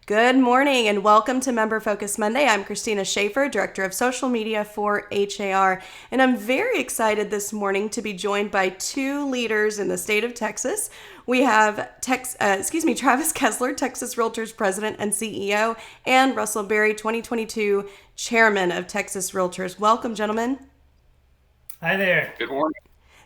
Good morning and welcome to Member Focus Monday. I'm Christina Schaefer, Director of Social Media for HAR, and I'm very excited this morning to be joined by two leaders in the state of Texas. We have Travis Kessler, Texas Realtors President and CEO, and Russell Berry, 2022 Chairman of Texas Realtors. Welcome, gentlemen. Hi there. Good morning.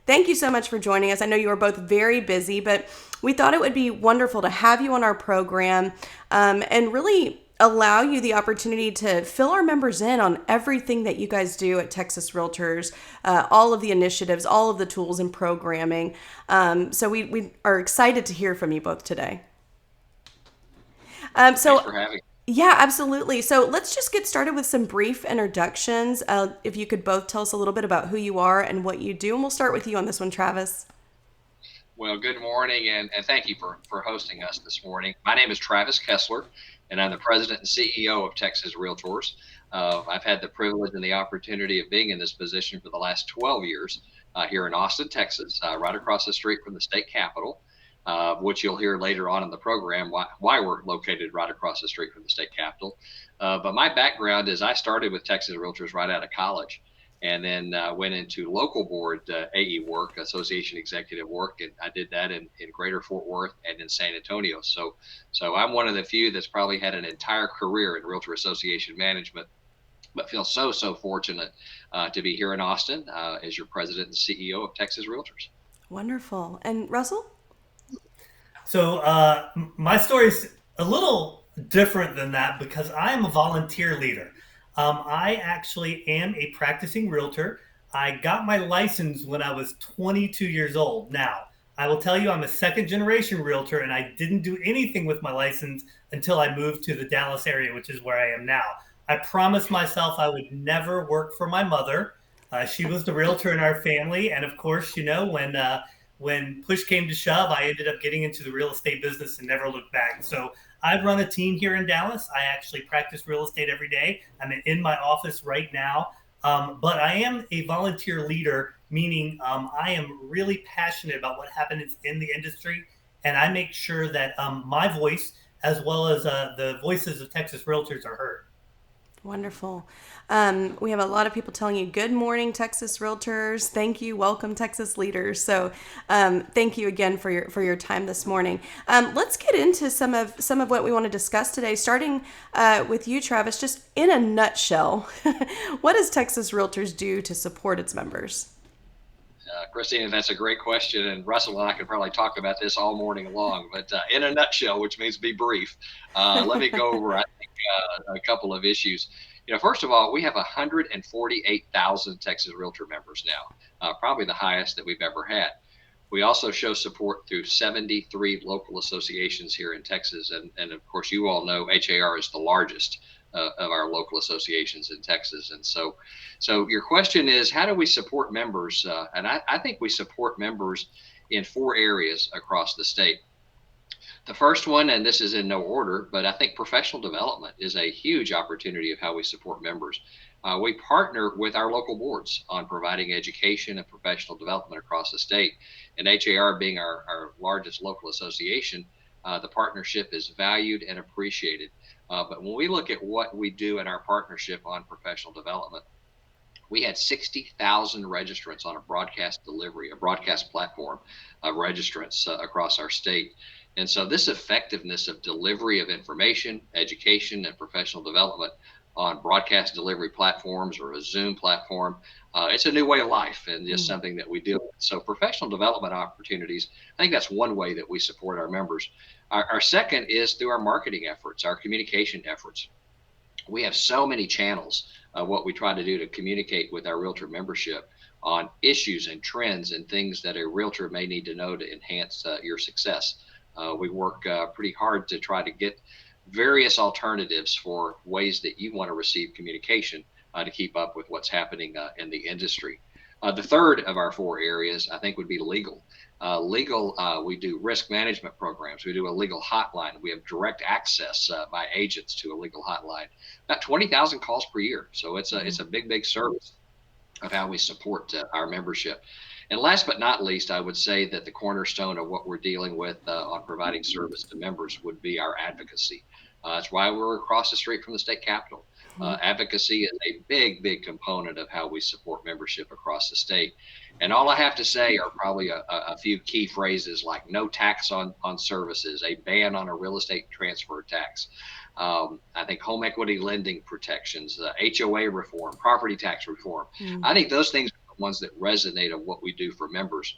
Thank you so much for joining us. I know you are both very busy, but we thought it would be wonderful to have you on our program and really allow you the opportunity to fill our members in on everything that you guys do at Texas Realtors, all of the initiatives, all of the tools and programming. So we are excited to hear from you both today. Um, Thanks so for having me. Yeah, absolutely. So let's just get started with some brief introductions. If you could both tell us a little bit about who you are and what you do, and we'll start with you on this one, Travis. Well, good morning, and thank you for hosting us this morning. My name is Travis Kessler, and I'm the President and CEO of Texas Realtors. I've had the privilege and the opportunity of being in this position for the last 12 years here in Austin, Texas, right across the street from the state capitol, which you'll hear later on in the program why we're located right across the street from the state capitol. But my background is I started with Texas Realtors right out of college and then went into local board AE work, association executive work, and I did that in Greater Fort Worth and in San Antonio. So I'm one of the few that's probably had an entire career in Realtor Association management, but feel so fortunate to be here in Austin as your president and CEO of Texas Realtors. Wonderful. And Russell? My story's a little different than that because I am a volunteer leader. I actually am a practicing realtor. I got my license when I was 22 years old. Now, I will tell you, I'm a second generation realtor, and I didn't do anything with my license until I moved to the Dallas area, which is where I am now. I promised myself I would never work for my mother. She was the realtor in our family, and of course, when push came to shove, I ended up getting into the real estate business and never looked back. So I run a team here in Dallas. I actually practice real estate every day. I'm in my office right now. But I am a volunteer leader, meaning I am really passionate about what happens in the industry. And I make sure that my voice, as well as the voices of Texas Realtors, are heard. Wonderful. We have a lot of people telling you, good morning, Texas Realtors. Thank you. Welcome, Texas leaders. So thank you again for your time this morning. Let's get into some of what we want to discuss today, starting with you, Travis. Just in a nutshell, what does Texas Realtors do to support its members? Christina, that's a great question, and Russell and I could probably talk about this all morning long. But in a nutshell, which means be brief, let me go over a couple of issues. First of all, we have 148,000 Texas Realtor members now, probably the highest that we've ever had. We also show support through 73 local associations here in Texas, and of course, you all know HAR is the largest of our local associations in Texas. And so your question is, how do we support members? And I think we support members in four areas across the state. The first one, and this is in no order, but I think professional development is a huge opportunity of how we support members. We partner with our local boards on providing education and professional development across the state. And HAR being our largest local association, the partnership is valued and appreciated. But when we look at what we do in our partnership on professional development, we had 60,000 registrants on a broadcast platform of registrants across our state. And so this effectiveness of delivery of information, education, and professional development on broadcast delivery platforms or a Zoom platform, it's a new way of life and just something that we do. So professional development opportunities, I think that's one way that we support our members. Our second is through our marketing efforts, our communication efforts. We have so many channels of what we try to do to communicate with our realtor membership on issues and trends and things that a realtor may need to know to enhance your success. We work pretty hard to try to get various alternatives for ways that you want to receive communication to keep up with what's happening in the industry. The third of our four areas, I think, would be legal. We do risk management programs. We do a legal hotline. We have direct access by agents to a legal hotline. About 20,000 calls per year. So it's a big service of how we support our membership. And last but not least, I would say that the cornerstone of what we're dealing with on providing service to members would be our advocacy. That's why we're across the street from the state capitol. Advocacy is a big, big component of how we support membership across the state. And all I have to say are probably a few key phrases like no tax on services, a ban on a real estate transfer tax. I think home equity lending protections, HOA reform, property tax reform. I think those things are the ones that resonate of what we do for members,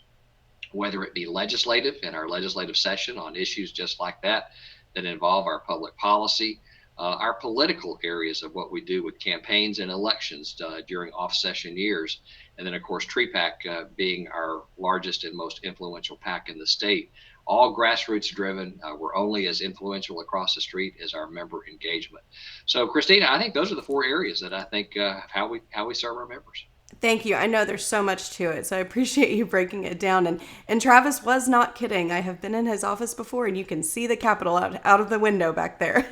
whether it be legislative in our legislative session on issues just like that involve our public policy, our political areas of what we do with campaigns and elections during off-session years, and then of course TreePAC being our largest and most influential PAC in the state. All grassroots driven. We're only as influential across the street as our member engagement. So, Christina, I think those are the four areas that I think how we serve our members. Thank you. I know there's so much to it, so I appreciate you breaking it down. And Travis was not kidding. I have been in his office before, and you can see the Capitol out of the window back there.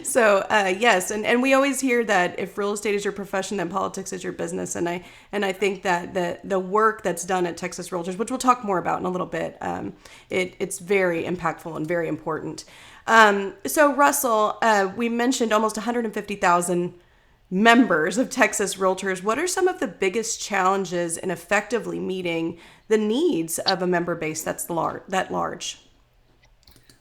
So yes, and we always hear that if real estate is your profession, then politics is your business. And I think that the work that's done at Texas Realtors, which we'll talk more about in a little bit, it's very impactful and very important. So Russell, we mentioned almost 150,000 members of Texas Realtors. What are some of the biggest challenges in effectively meeting the needs of a member base that large?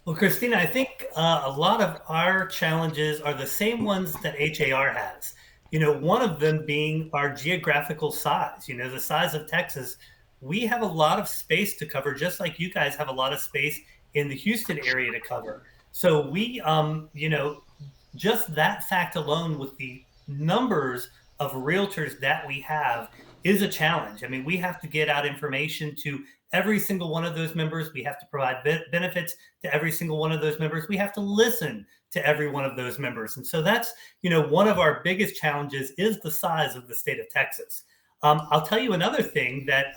Well, Christina, I think a lot of our challenges are the same ones that HAR has. One of them being our geographical size. The size of Texas. We have a lot of space to cover, just like you guys have a lot of space in the Houston area to cover. So we, just that fact alone with the numbers of realtors that we have is a challenge. I mean, we have to get out information to every single one of those members. We have to provide benefits to every single one of those members. We have to listen to every one of those members. And so that's, one of our biggest challenges is the size of the state of Texas. I'll tell you another thing that,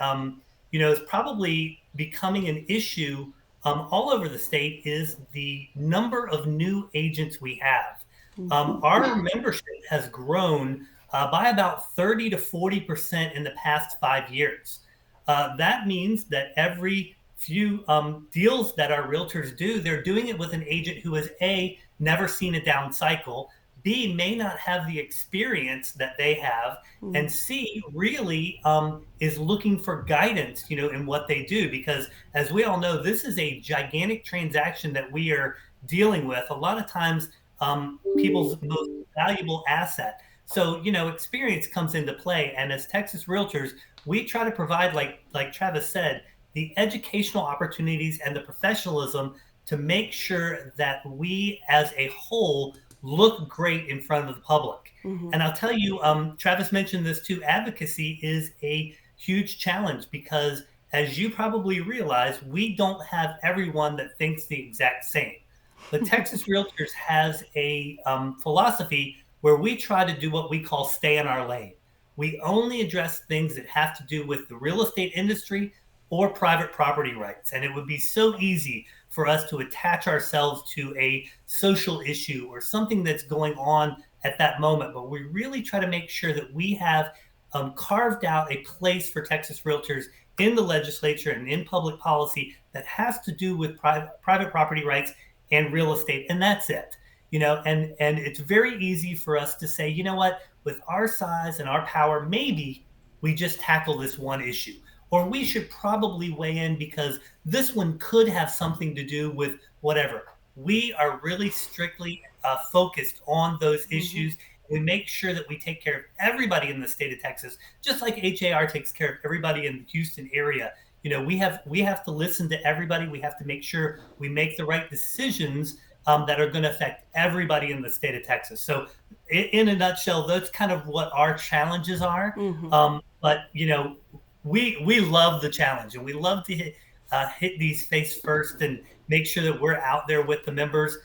is probably becoming an issue all over the state is the number of new agents we have. Our membership has grown by about 30 to 40% in the past 5 years. That means that every few deals that our realtors do, they're doing it with an agent who has A, never seen a down cycle, B, may not have the experience that they have, and C, really is looking for guidance, in what they do. Because as we all know, this is a gigantic transaction that we are dealing with. A lot of times, people's most valuable asset. So, experience comes into play. And as Texas Realtors, we try to provide, like Travis said, the educational opportunities and the professionalism to make sure that we as a whole look great in front of the public. And I'll tell you, Travis mentioned this too, advocacy is a huge challenge because as you probably realize, we don't have everyone that thinks the exact same. But Texas Realtors has a philosophy where we try to do what we call stay in our lane. We only address things that have to do with the real estate industry or private property rights. And it would be so easy for us to attach ourselves to a social issue or something that's going on at that moment. But we really try to make sure that we have carved out a place for Texas Realtors in the legislature and in public policy that has to do with private property rights and real estate, and that's it. And it's very easy for us to say, what, with our size and our power, maybe we just tackle this one issue, or we should probably weigh in because this one could have something to do with whatever. We are really strictly focused on those issues. We make sure that we take care of everybody in the state of Texas, just like HAR takes care of everybody in the Houston area. We have to listen to everybody. We have to make sure we make the right decisions that are going to affect everybody in the state of Texas. So in a nutshell, that's kind of what our challenges are. But, we love the challenge and we love to hit these face first and make sure that we're out there with the members.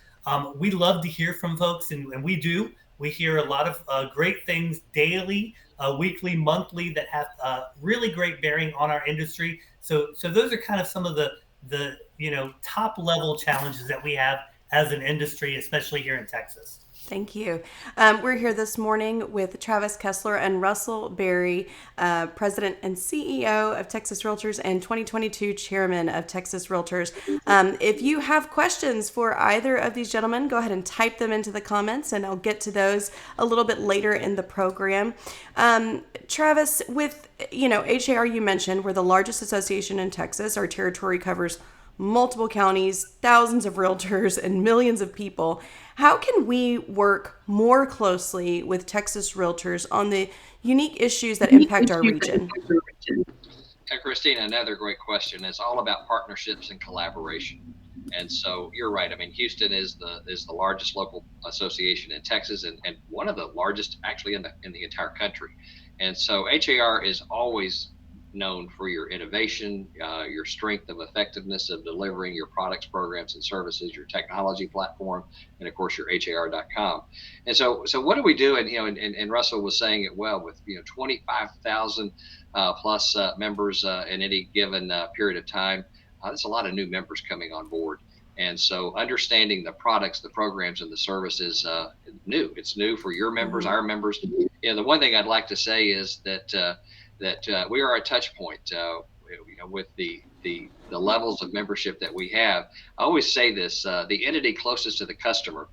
We love to hear from folks and we do. We hear a lot of great things daily, weekly, monthly that have really great bearing on our industry. So those are kind of some of the top level challenges that we have as an industry, especially here in Texas. Thank you. We're here this morning with Travis Kessler and Russell Berry, President and CEO of Texas Realtors and 2022 Chairman of Texas Realtors. If you have questions for either of these gentlemen, go ahead and type them into the comments, and I'll get to those a little bit later in the program. Travis, with HAR, you mentioned we're the largest association in Texas. Our territory covers multiple counties, thousands of realtors, and millions of people. How can we work more closely with Texas realtors on the unique issues that impact our region? Christina, another great question. It's all about partnerships and collaboration. And so you're right. I mean, Houston is the largest local association in Texas, and one of the largest actually in the entire country. And so HAR is always known for your innovation, your strength of effectiveness of delivering your products, programs, and services, your technology platform, and of course your har.com. And so what do we do? And Russell was saying it well, with 25,000 plus members in any given period of time. That's a lot of new members coming on board. And so understanding the products, the programs, and the services new. It's new for your members, our members. The one thing I'd like to say is that we are a touch point with the levels of membership that we have. I always say this: the entity closest to the customer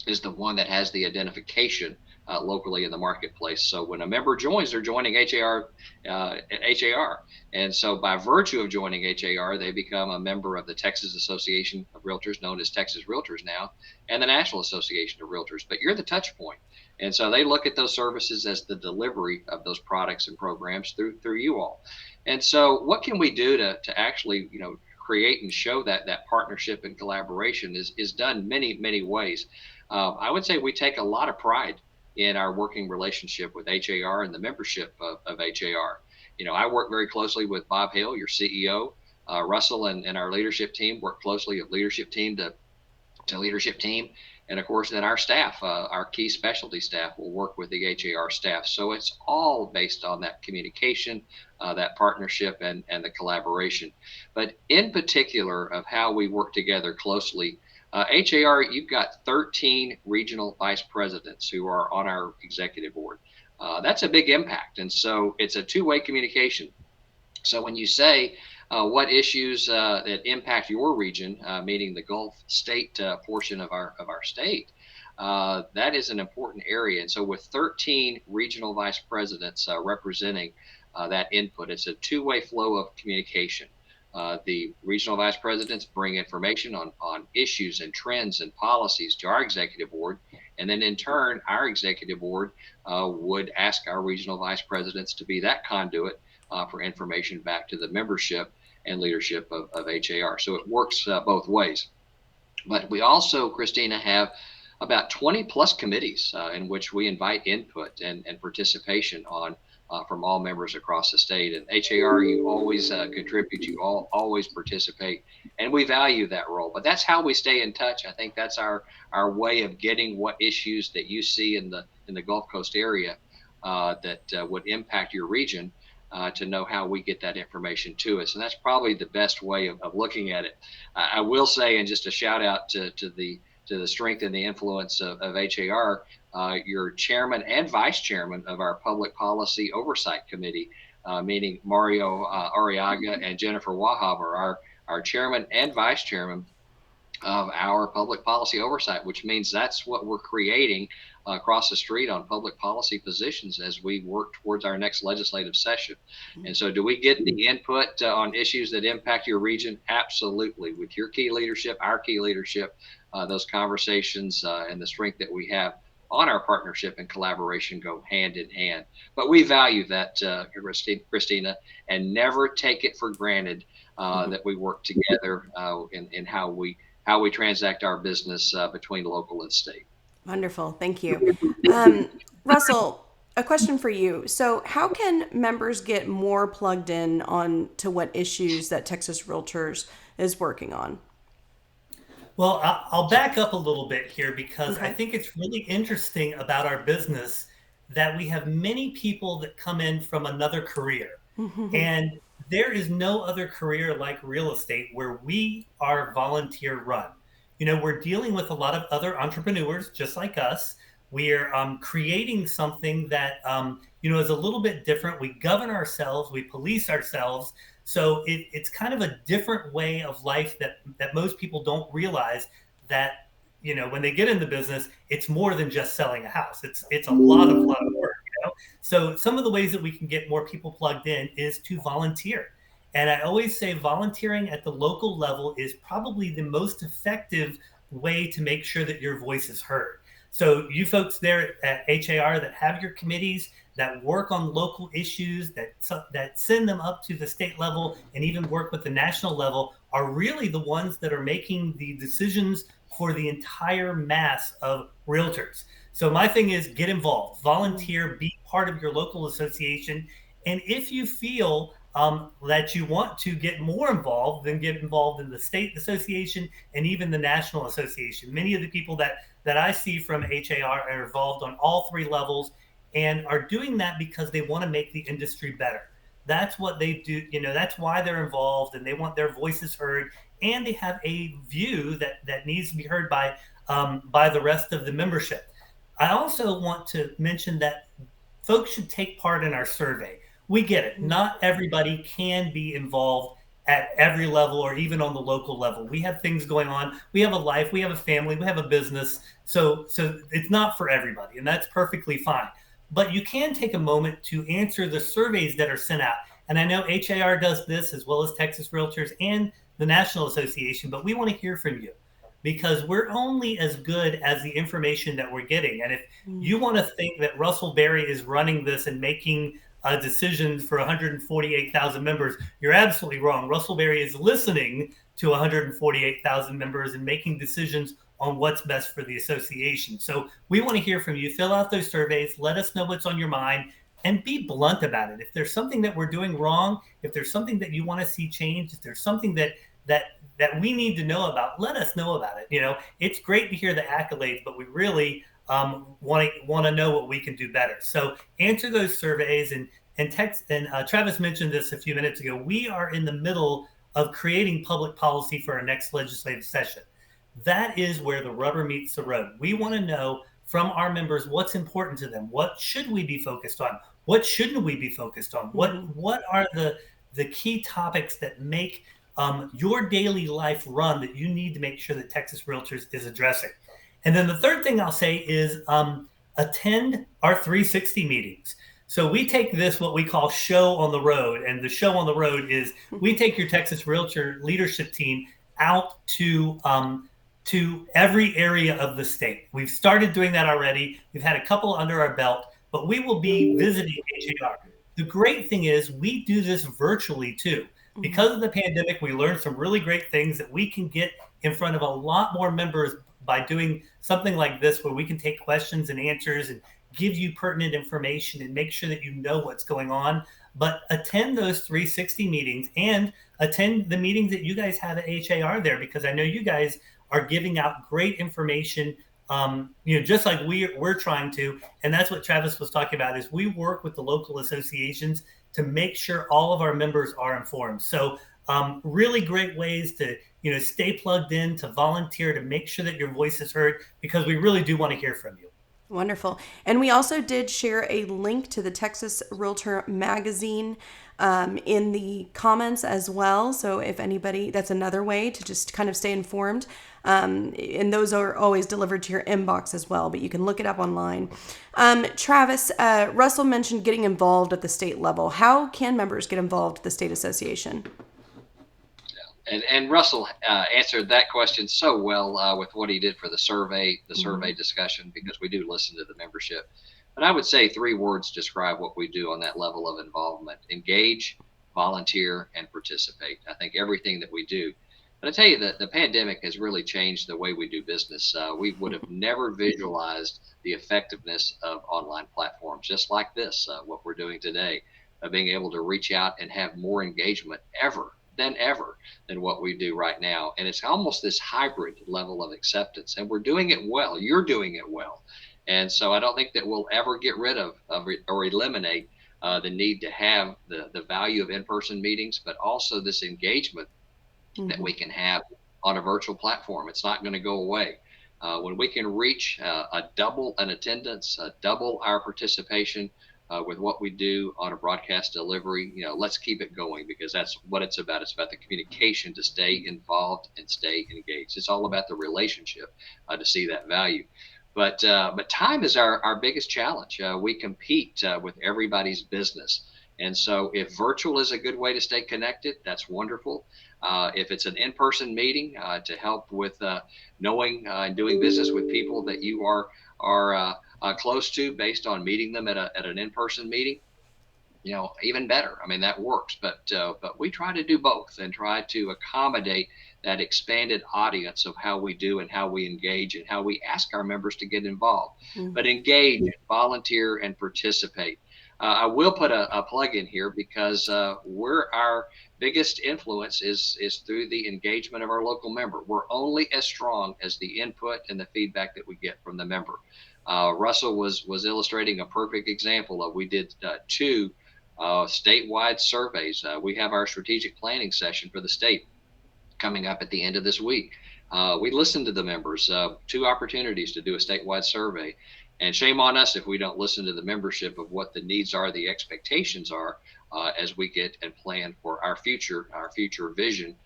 is the one that has the identification locally in the marketplace. So when a member joins, they're joining HAR. And so by virtue of joining HAR, they become a member of the Texas Association of Realtors, known as Texas Realtors now, and the National Association of Realtors. But you're the touch point. And so they look at those services as the delivery of those products and programs through you all. And so what can we do to actually, create and show that partnership and collaboration is done many, many ways. I would say we take a lot of pride in our working relationship with HAR and the membership of HAR. I work very closely with Bob Hale, your CEO. Russell and our leadership team work closely of leadership team to leadership team. And of course, then our staff, our key specialty staff, will work with the HAR staff. So it's all based on that communication, that partnership, and the collaboration. But in particular, of how we work together closely, HAR, you've got 13 regional vice presidents who are on our executive board. That's a big impact. And so it's a two-way communication. So when you say what issues that impact your region, meaning the Gulf state portion of our state, that is an important area. And so with 13 regional vice presidents representing that input, it's a two-way flow of communication. The regional vice presidents bring information on issues and trends and policies to our executive board. And then in turn, our executive board would ask our regional vice presidents to be that conduit for information back to the membership and leadership of HAR. So it works both ways. But we also, Christina, have about 20 plus committees in which we invite input and participation on from all members across the state. And HAR, you always contribute, you always participate, and we value that role. But that's how we stay in touch. I think that's our way of getting what issues that you see in the Gulf Coast area that would impact your region, to know how we get that information to us. And that's probably the best way of looking at it. I will say, and just a shout out to the strength and the influence of HAR, your chairman and vice chairman of our Public Policy Oversight Committee, meaning Mario Arriaga and Jennifer Wahab, are our chairman and vice chairman of our Public Policy Oversight, which means that's what we're creating across the street on public policy positions as we work towards our next legislative session. And so do we get the input on issues that impact your region? Absolutely. With your key leadership, our key leadership, those conversations and the strength that we have on our partnership and collaboration go hand in hand. But we value that, Christina, and never take it for granted that we work together in how we transact our business between local and state. Wonderful. Thank you. Russell, a question for you. So how can members get more plugged in on to what issues that Texas Realtors is working on? Well, I'll back up a little bit here because Okay. I think it's really interesting about our business that we have many people that come in from another career. And there is no other career like real estate where we are volunteer run. we're dealing with a lot of other entrepreneurs just like us. We're creating something that, is a little bit different. We govern ourselves, we police ourselves. So it's kind of a different way of life that most people don't realize that, when they get in the business, it's more than just selling a house. It's a lot of work. So some of the ways that we can get more people plugged in is to volunteer. And I always say volunteering at the local level is probably the most effective way to make sure that your voice is heard. So you folks there at HAR that have your committees, that work on local issues, that send them up to the state level and even work with the national level, are really the ones that are making the decisions for the entire mass of realtors. So my thing is, get involved, volunteer, be part of your local association. And if you feel that you want to get more involved, then get involved in the state association and even the national association. Many of the people that I see from HAR are involved on all three levels and are doing that because they want to make the industry better. That's what they do. That's why they're involved, and they want their voices heard, and they have a view that needs to be heard by the rest of the membership. I also want to mention that folks should take part in our survey. We get it. Not everybody can be involved at every level or even on the local level. We have things going on. We have a life, we have a family, we have a business. So it's not for everybody, and that's perfectly fine. But you can take a moment to answer the surveys that are sent out. And I know HAR does this as well as Texas Realtors and the National Association, but we want to hear from you because we're only as good as the information that we're getting. And if you want to think that Russell Berry is running this and making decisions for 148,000 members, you're absolutely wrong. Russell Berry is listening to 148,000 members and making decisions on what's best for the association. So we want to hear from you. Fill out those surveys. Let us know what's on your mind and be blunt about it. If there's something that we're doing wrong, if there's something that you want to see changed, if there's something that we need to know about, let us know about it. It's great to hear the accolades, but we really want to know what we can do better. So answer those surveys and text. And Travis mentioned this a few minutes ago. We are in the middle of creating public policy for our next legislative session. That is where the rubber meets the road. We want to know from our members what's important to them. What should we be focused on? What shouldn't we be focused on? What are the key topics that make your daily life run that you need to make sure that Texas Realtors is addressing? And then the third thing I'll say is attend our 360 meetings. So we take this, what we call show on the road. And the show on the road is we take your Texas Realtor leadership team out to every area of the state. We've started doing that already. We've had a couple under our belt, but we will be visiting HAR. The great thing is we do this virtually too. Because of the pandemic, we learned some really great things that we can get in front of a lot more members by doing something like this, where we can take questions and answers and give you pertinent information and make sure that you know what's going on. But attend those 360 meetings and attend the meetings that you guys have at HAR there, because I know you guys are giving out great information, just like we're trying to. And that's what Travis was talking about, is we work with the local associations to make sure all of our members are informed. So really great ways to stay plugged in, to volunteer, to make sure that your voice is heard, because we really do want to hear from you. Wonderful. And we also did share a link to the Texas Realtor magazine in the comments as well. So if anybody, that's another way to just kind of stay informed. And those are always delivered to your inbox as well, but you can look it up online. Travis, Russell mentioned getting involved at the state level. How can members get involved at the state association? And Russell answered that question so well with what he did for the survey discussion, because we do listen to the membership. But I would say 3 words describe what we do on that level of involvement: engage, volunteer, and participate. I think everything that we do. But I tell you that the pandemic has really changed the way we do business. We would have never visualized the effectiveness of online platforms just like this, what we're doing today, being able to reach out and have more engagement than what we do right now. And it's almost this hybrid level of acceptance, and we're doing it well. You're doing it well. And so I don't think that we'll ever get rid of or eliminate the need to have the value of in-person meetings, but also this engagement that we can have on a virtual platform. It's not going to go away. When we can reach a double an attendance, double our participation with what we do on a broadcast delivery, let's keep it going, because that's what it's about. It's about the communication to stay involved and stay engaged. It's all about the relationship to see that value. But time is our biggest challenge. We compete with everybody's business. And so if virtual is a good way to stay connected, that's wonderful. If it's an in-person meeting to help with knowing and doing business with people that you are close to, based on meeting them at an in-person meeting, even better. I mean, that works. But we try to do both and try to accommodate that expanded audience of how we do and how we engage and how we ask our members to get involved. Mm-hmm. But engage, volunteer, and participate. I will put a plug in here, because our biggest influence is through the engagement of our local member. We're only as strong as the input and the feedback that we get from the member. Russell was illustrating a perfect example of, we did 2 statewide surveys. We have our strategic planning session for the state coming up at the end of this week. We listened to the members, 2 opportunities to do a statewide survey. And shame on us if we don't listen to the membership of what the needs are, the expectations are, as we get and plan for our future vision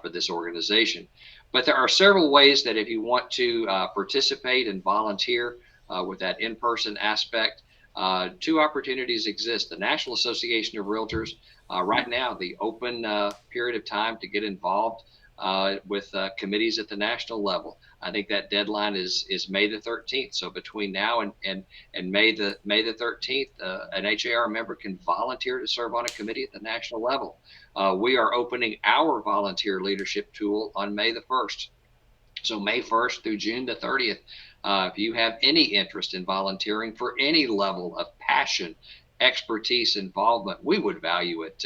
for this organization. But there are several ways that if you want to participate and volunteer with that in-person aspect, 2 opportunities exist. The National Association of Realtors, right now, the open period of time to get involved with committees at the national level. I think that deadline is May the 13th. So between now and May the 13th, an HAR member can volunteer to serve on a committee at the national level. We are opening our volunteer leadership tool on May the 1st. So May 1st through June the 30th, if you have any interest in volunteering for any level of passion, expertise, involvement, we would value it.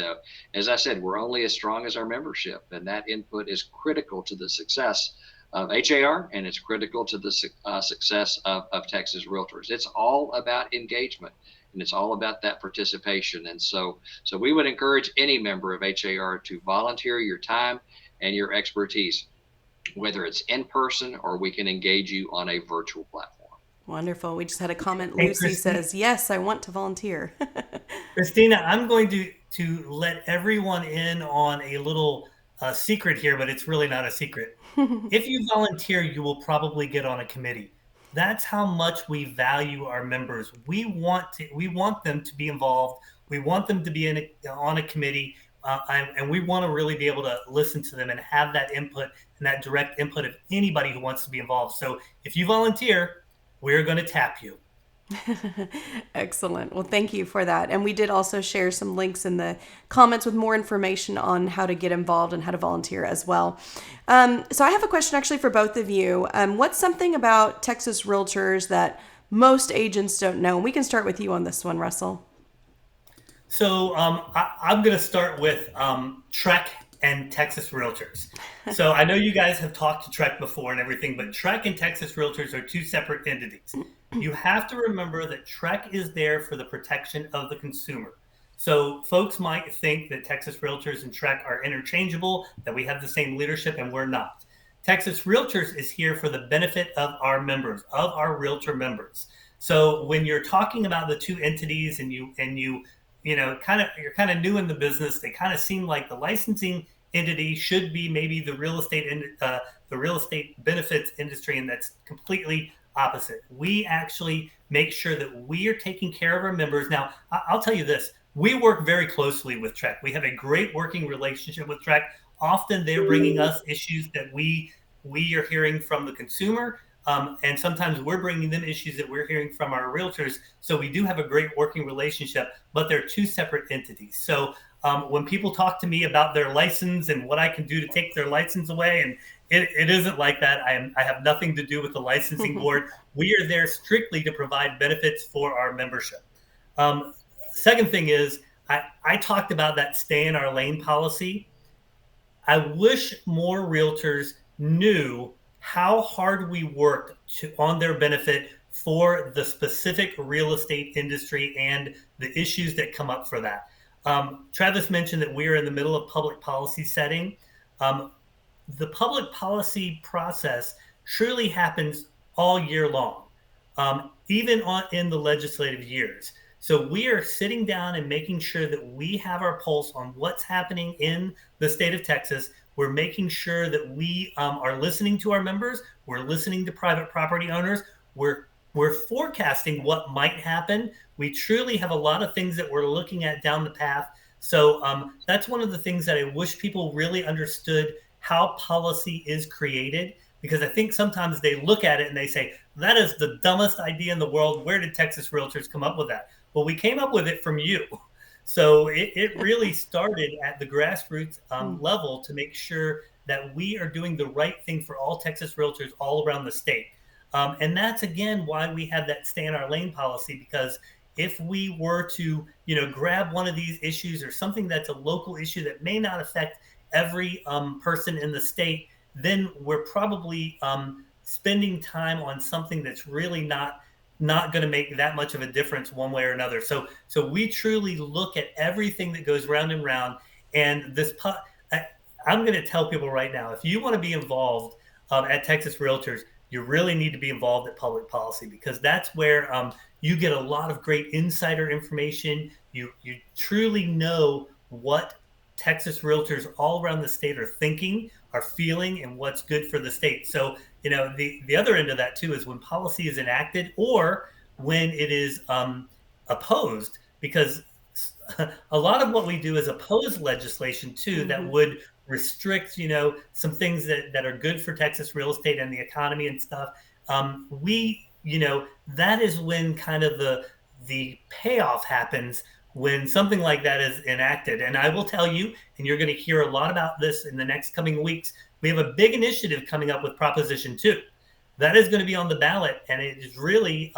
As I said, we're only as strong as our membership, and that input is critical to the success of HAR, and it's critical to the success of Texas Realtors. It's all about engagement, and it's all about that participation. And so we would encourage any member of HAR to volunteer your time and your expertise, whether it's in person or we can engage you on a virtual platform. Wonderful. We just had a comment. Lucy says, yes, I want to volunteer. Christina, I'm going to let everyone in on a little secret here, but it's really not a secret. If you volunteer, you will probably get on a committee. That's how much we value our members. We want them to be involved. We want them to be on a committee, and we want to really be able to listen to them and have that input and that direct input of anybody who wants to be involved. So if you volunteer, we're going to tap you. Excellent. Well, thank you for that. And we did also share some links in the comments with more information on how to get involved and how to volunteer as well. So I have a question actually for both of you. What's something about Texas Realtors that most agents don't know? And we can start with you on this one, Russell. So I'm going to start with TREC and Texas Realtors. So I know you guys have talked to TREC before and everything, but TREC and Texas Realtors are 2 separate entities. You have to remember that TREC is there for the protection of the consumer. So folks might think that Texas Realtors and TREC are interchangeable, that we have the same leadership, and we're not. Texas Realtors is here for the benefit of our members, of our realtor members. So when you're talking about the 2 entities and you're kind of new in the business, they kind of seem like the licensing entity should be maybe the real estate benefits industry, and that's completely opposite. We actually make sure that we are taking care of our members. Now, I'll tell you this, we work very closely with TREC. We have a great working relationship with TREC. Often they're bringing us issues that we are hearing from the consumer. And sometimes we're bringing them issues that we're hearing from our realtors. So we do have a great working relationship, but they're 2 separate entities. So when people talk to me about their license and what I can do to take their license away, and it isn't like that. I have nothing to do with the licensing board. We are there strictly to provide benefits for our membership. Second thing is, I talked about that stay in our lane policy. I wish more realtors knew how hard we worked on their benefit for the specific real estate industry and the issues that come up for that. Travis mentioned that we are in the middle of public policy setting. the public policy process truly happens all year long, even in the legislative years. So we are sitting down and making sure that we have our pulse on what's happening in the state of Texas. We're making sure that we are listening to our members. We're listening to private property owners. We're forecasting what might happen. We truly have a lot of things that we're looking at down the path. So that's one of the things that I wish people really understood how policy is created, because I think sometimes they look at it and they say, that is the dumbest idea in the world. Where did Texas Realtors come up with that? Well, we came up with it from you. So it really started at the grassroots level to make sure that we are doing the right thing for all Texas Realtors all around the state. And that's, again, why we have that stay in our lane policy, because if we were to, grab one of these issues or something that's a local issue that may not affect every person in the state, then we're probably spending time on something that's really not going to make that much of a difference one way or another. So we truly look at everything that goes round and round. And I'm going to tell people right now, if you want to be involved at Texas Realtors, you really need to be involved at public policy, because that's where you get a lot of great insider information. You truly know what Texas Realtors all around the state are thinking, are feeling, and what's good for the state. So, the other end of that too is when policy is enacted or when it is opposed, because a lot of what we do is oppose legislation too that would restrict, some things that are good for Texas real estate and the economy and stuff. That is when kind of the payoff happens when something like that is enacted. And I will tell you, and you're going to hear a lot about this in the next coming weeks, we have a big initiative coming up with Proposition 2. That is going to be on the ballot, and it is really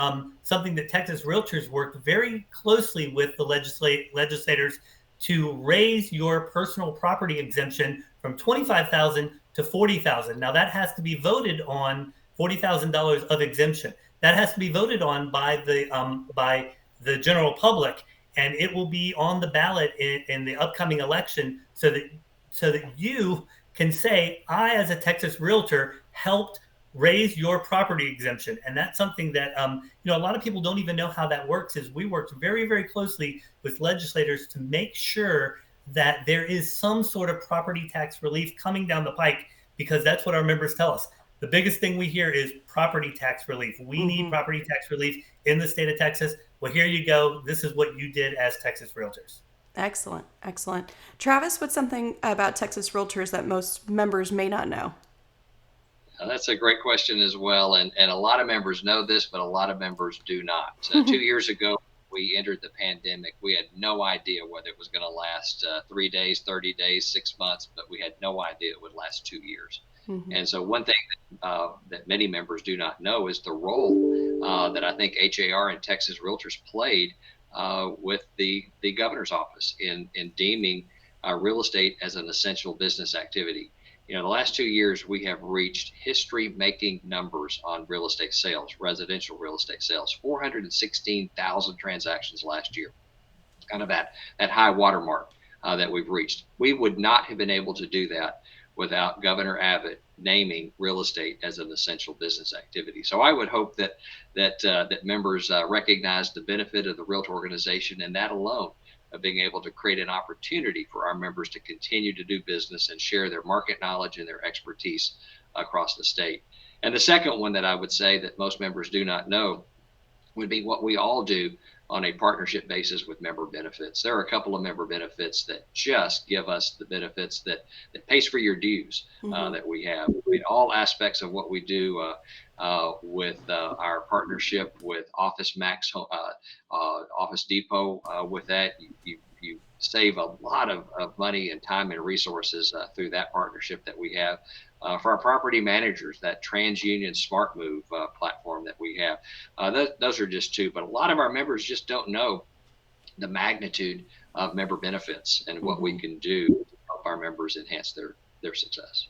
something that Texas Realtors worked very closely with the legislators to raise your personal property exemption from $25,000 to $40,000. Now that has to be voted on. $40,000 of exemption that has to be voted on by the general public, and it will be on the ballot in the upcoming election, so that you can say, I, as a Texas Realtor, helped raise your property exemption. And that's something that a lot of people don't even know how that works. Is we worked very, very closely with legislators to make sure that there is some sort of property tax relief coming down the pike, because that's what our members tell us. The biggest thing we hear is property tax relief. We need property tax relief in the state of Texas. Well, here you go. This is what you did as Texas Realtors. Excellent. Excellent. Travis, what's something about Texas Realtors that most members may not know? That's a great question as well. And a lot of members know this, but a lot of members do not. 2 years ago, we entered the pandemic. We had no idea whether it was going to last 3 days, 30 days, 6 months, but we had no idea it would last 2 years. And so one thing that many members do not know is the role that I think HAR and Texas Realtors played with the governor's office in deeming real estate as an essential business activity. The last 2 years, we have reached history-making numbers on real estate sales, residential real estate sales, 416,000 transactions last year, kind of that high watermark that we've reached. We would not have been able to do that without Governor Abbott naming real estate as an essential business activity. So I would hope that members recognize the benefit of the Realtor organization, and that alone, of being able to create an opportunity for our members to continue to do business and share their market knowledge and their expertise across the state. And the second one that I would say that most members do not know would be what we all do on a partnership basis with member benefits. There are a couple of member benefits that just give us the benefits that pays for your dues that we have. In all aspects of what we do with our partnership with Office Max, Office Depot, with that, you save a lot of money and time and resources through that partnership that we have. For our property managers, that TransUnion Smart Move platform that we have. Those are just two, but a lot of our members just don't know the magnitude of member benefits and what we can do to help our members enhance their success.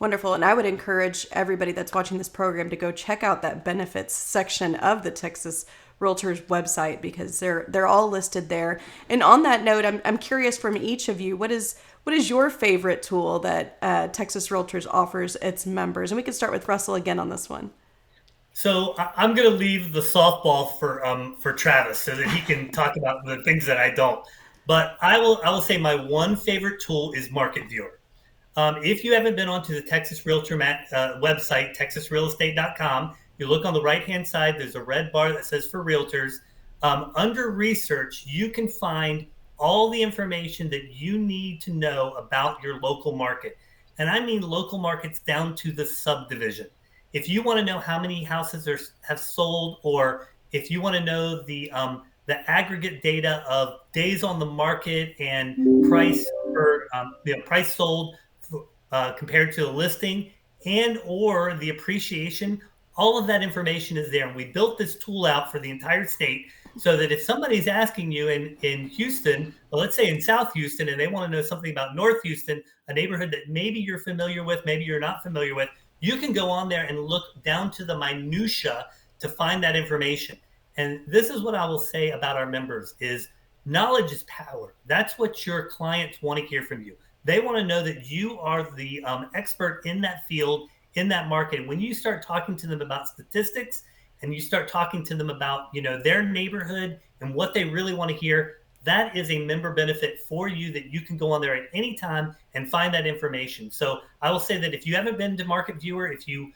Wonderful. And I would encourage everybody that's watching this program to go check out that benefits section of the Texas Realtors website, because they're all listed there. And on that note, I'm curious from each of you, what is what is your favorite tool that Texas Realtors offers its members? And we can start with Russell again on this one. So I'm going to leave the softball for Travis so that he can talk about the things that I don't. But I will say my one favorite tool is Market Viewer. If you haven't been onto the Texas Realtor website, texasrealestate.com, you look on the right-hand side, there's a red bar that says for realtors. Under research, you can find all the information that you need to know about your local market. And I mean local markets down to the subdivision. If you want to know how many houses have sold, or if you want to know the aggregate data of days on the market and price price sold compared to the listing, and or the appreciation, all of that information is there. And we built this tool out for the entire state so that if somebody's asking you in Houston, well, let's say in South Houston, and they want to know something about North Houston, a neighborhood that maybe you're familiar with, maybe you're not familiar with, you can go on there and look down to the minutia to find that information. And this is what I will say about our members is knowledge is power. That's what your clients want to hear from you. They want to know that you are the expert in that field, in that market. When you start talking to them about statistics and you start talking to them about, their neighborhood and what they really want to hear, that is a member benefit for you that you can go on there at any time and find that information. So I will say that if you haven't been to Market Viewer, if you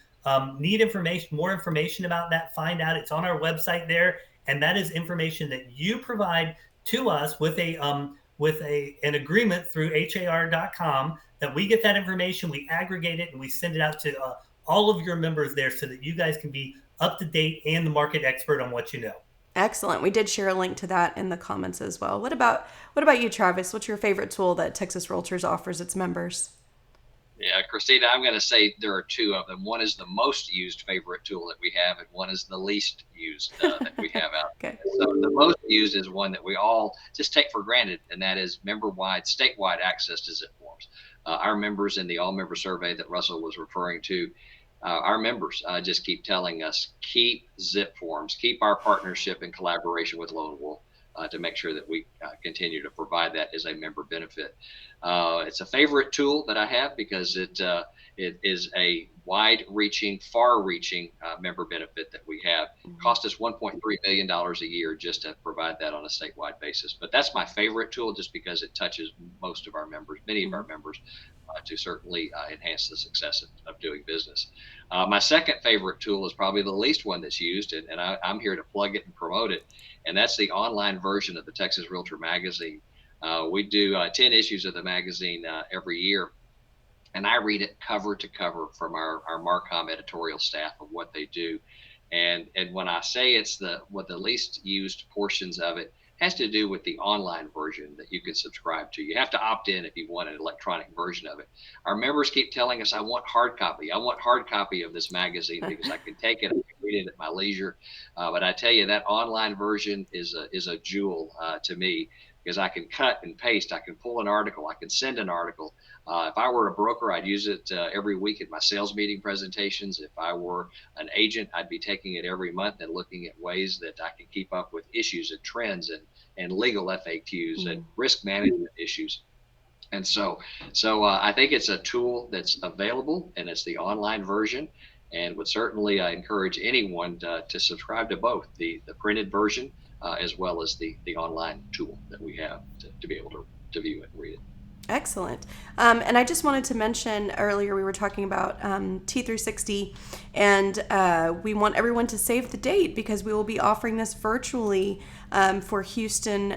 need more information about that, find out. It's on our website there. And that is information that you provide to us with an agreement through har.com that we get that information, we aggregate it, and we send it out to all of your members there so that you guys can be up to date and the market expert on what you know. Excellent. We did share a link to that in the comments as well. What about you, Travis? What's your favorite tool that Texas Realtors offers its members? Yeah, Christina, I'm going to say there are two of them. One is the most used favorite tool that we have, and one is the least used that we have out. Okay. So the most used is one that we all just take for granted, and that is member-wide, statewide access to zip forms. Our members in the all-member survey that Russell was referring to, our members just keep telling us, keep zip forms, keep our partnership and collaboration with Lone Wolf to make sure that we continue to provide that as a member benefit. It's a favorite tool that I have because it is a wide-reaching, far-reaching member benefit that we have. It cost us $1.3 million a year just to provide that on a statewide basis. But that's my favorite tool just because it touches most of our members, many of our members, to certainly enhance the success of doing business. My second favorite tool is probably the least one that's used, and I'm here to plug it and promote it, and that's the online version of the Texas Realtor magazine. We do 10 issues of the magazine every year, and I read it cover to cover from our Marcom editorial staff of what they do. And when I say it's the least used portions of it, has to do with the online version that you can subscribe to. You have to opt in if you want an electronic version of it. Our members keep telling us, I want hard copy. I want hard copy of this magazine because I can take it, I can read it at my leisure. But I tell you, that online version is a jewel to me, because I can cut and paste. I can pull an article. I can send an article. If I were a broker, I'd use it every week at my sales meeting presentations. If I were an agent, I'd be taking it every month and looking at ways that I can keep up with issues and trends and legal FAQs and risk management issues. And so I think it's a tool that's available, and it's the online version, and would certainly encourage anyone to subscribe to both the printed version as well as the online tool that we have to be able to view it and read it. Excellent. And I just wanted to mention earlier we were talking about T360, and we want everyone to save the date because we will be offering this virtually for Houston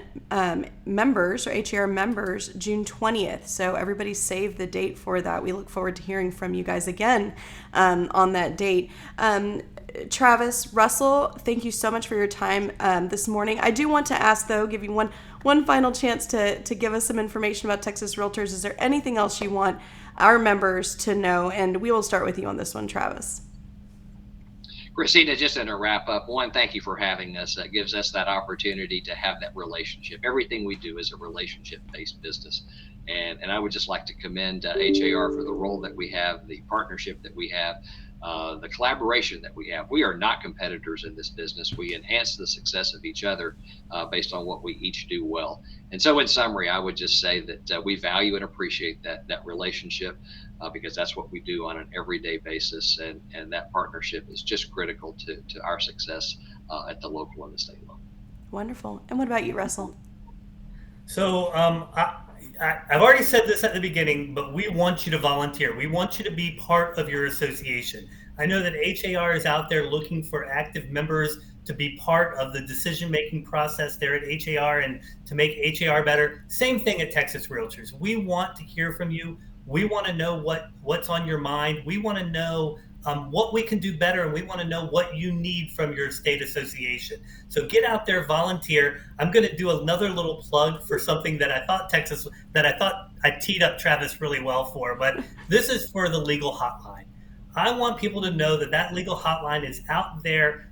members or HAR members June 20th. So everybody save the date for that. We look forward to hearing from you guys again on that date. Travis, Russell, thank you so much for your time this morning. I do want to ask, though, give you one final chance to give us some information about Texas Realtors. Is there anything else you want our members to know? And we will start with you on this one, Travis. Christina, just to wrap up, one, thank you for having us. That gives us that opportunity to have that relationship. Everything we do is a relationship-based business. And I would just like to commend HAR for the role that we have, the partnership that we have. the collaboration that we have. We are not competitors in this business. We enhance the success of each other based on what we each do well. And so, in summary, I would just say that we value and appreciate that relationship because that's what we do on an everyday basis, and that partnership is just critical to our success at the local and the state level. Wonderful. And what about you, Russell? So I've already said this at the beginning, but we want you to volunteer. We want you to be part of your association. I know that HAR is out there looking for active members to be part of the decision-making process there at HAR and to make HAR better. Same thing at Texas Realtors. We want to hear from you. We want to know what's on your mind. We want to know what we can do better, and we want to know what you need from your state association. So get out there, volunteer. I'm going to do another little plug for something that I thought I teed up Travis really well for, but this is for the legal hotline. I want people to know that legal hotline is out there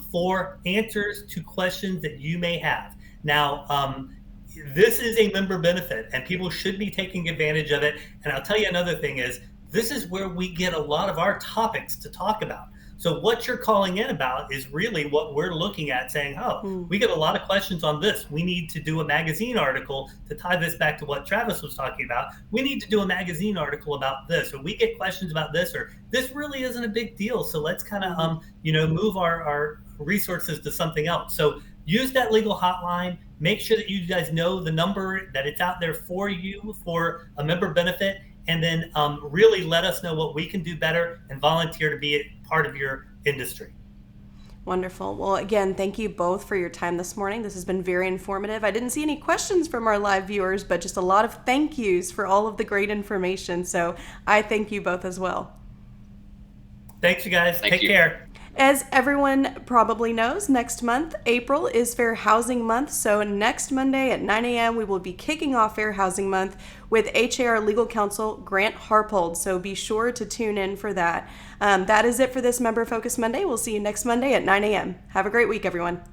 for answers to questions that you may have. Now, this is a member benefit, and people should be taking advantage of it. And I'll tell you another thing is, this is where we get a lot of our topics to talk about. So what you're calling in about is really what we're looking at, saying, we get a lot of questions on this. We need to do a magazine article to tie this back to what Travis was talking about. We need to do a magazine article about this, or we get questions about this, or this really isn't a big deal. So let's kind of, move our resources to something else. So use that legal hotline. Make sure that you guys know the number, that it's out there for you for a member benefit. And then really let us know what we can do better and volunteer to be a part of your industry. Wonderful. Well, again, thank you both for your time this morning. This has been very informative. I didn't see any questions from our live viewers, but just a lot of thank yous for all of the great information. So I thank you both as well. Thanks, you guys. Take care. As everyone probably knows, next month, April, is Fair Housing Month. So next Monday at 9 a.m., we will be kicking off Fair Housing Month with HAR Legal Counsel Grant Harpold. So be sure to tune in for that. That is it for this Member Focus Monday. We'll see you next Monday at 9 a.m. Have a great week, everyone.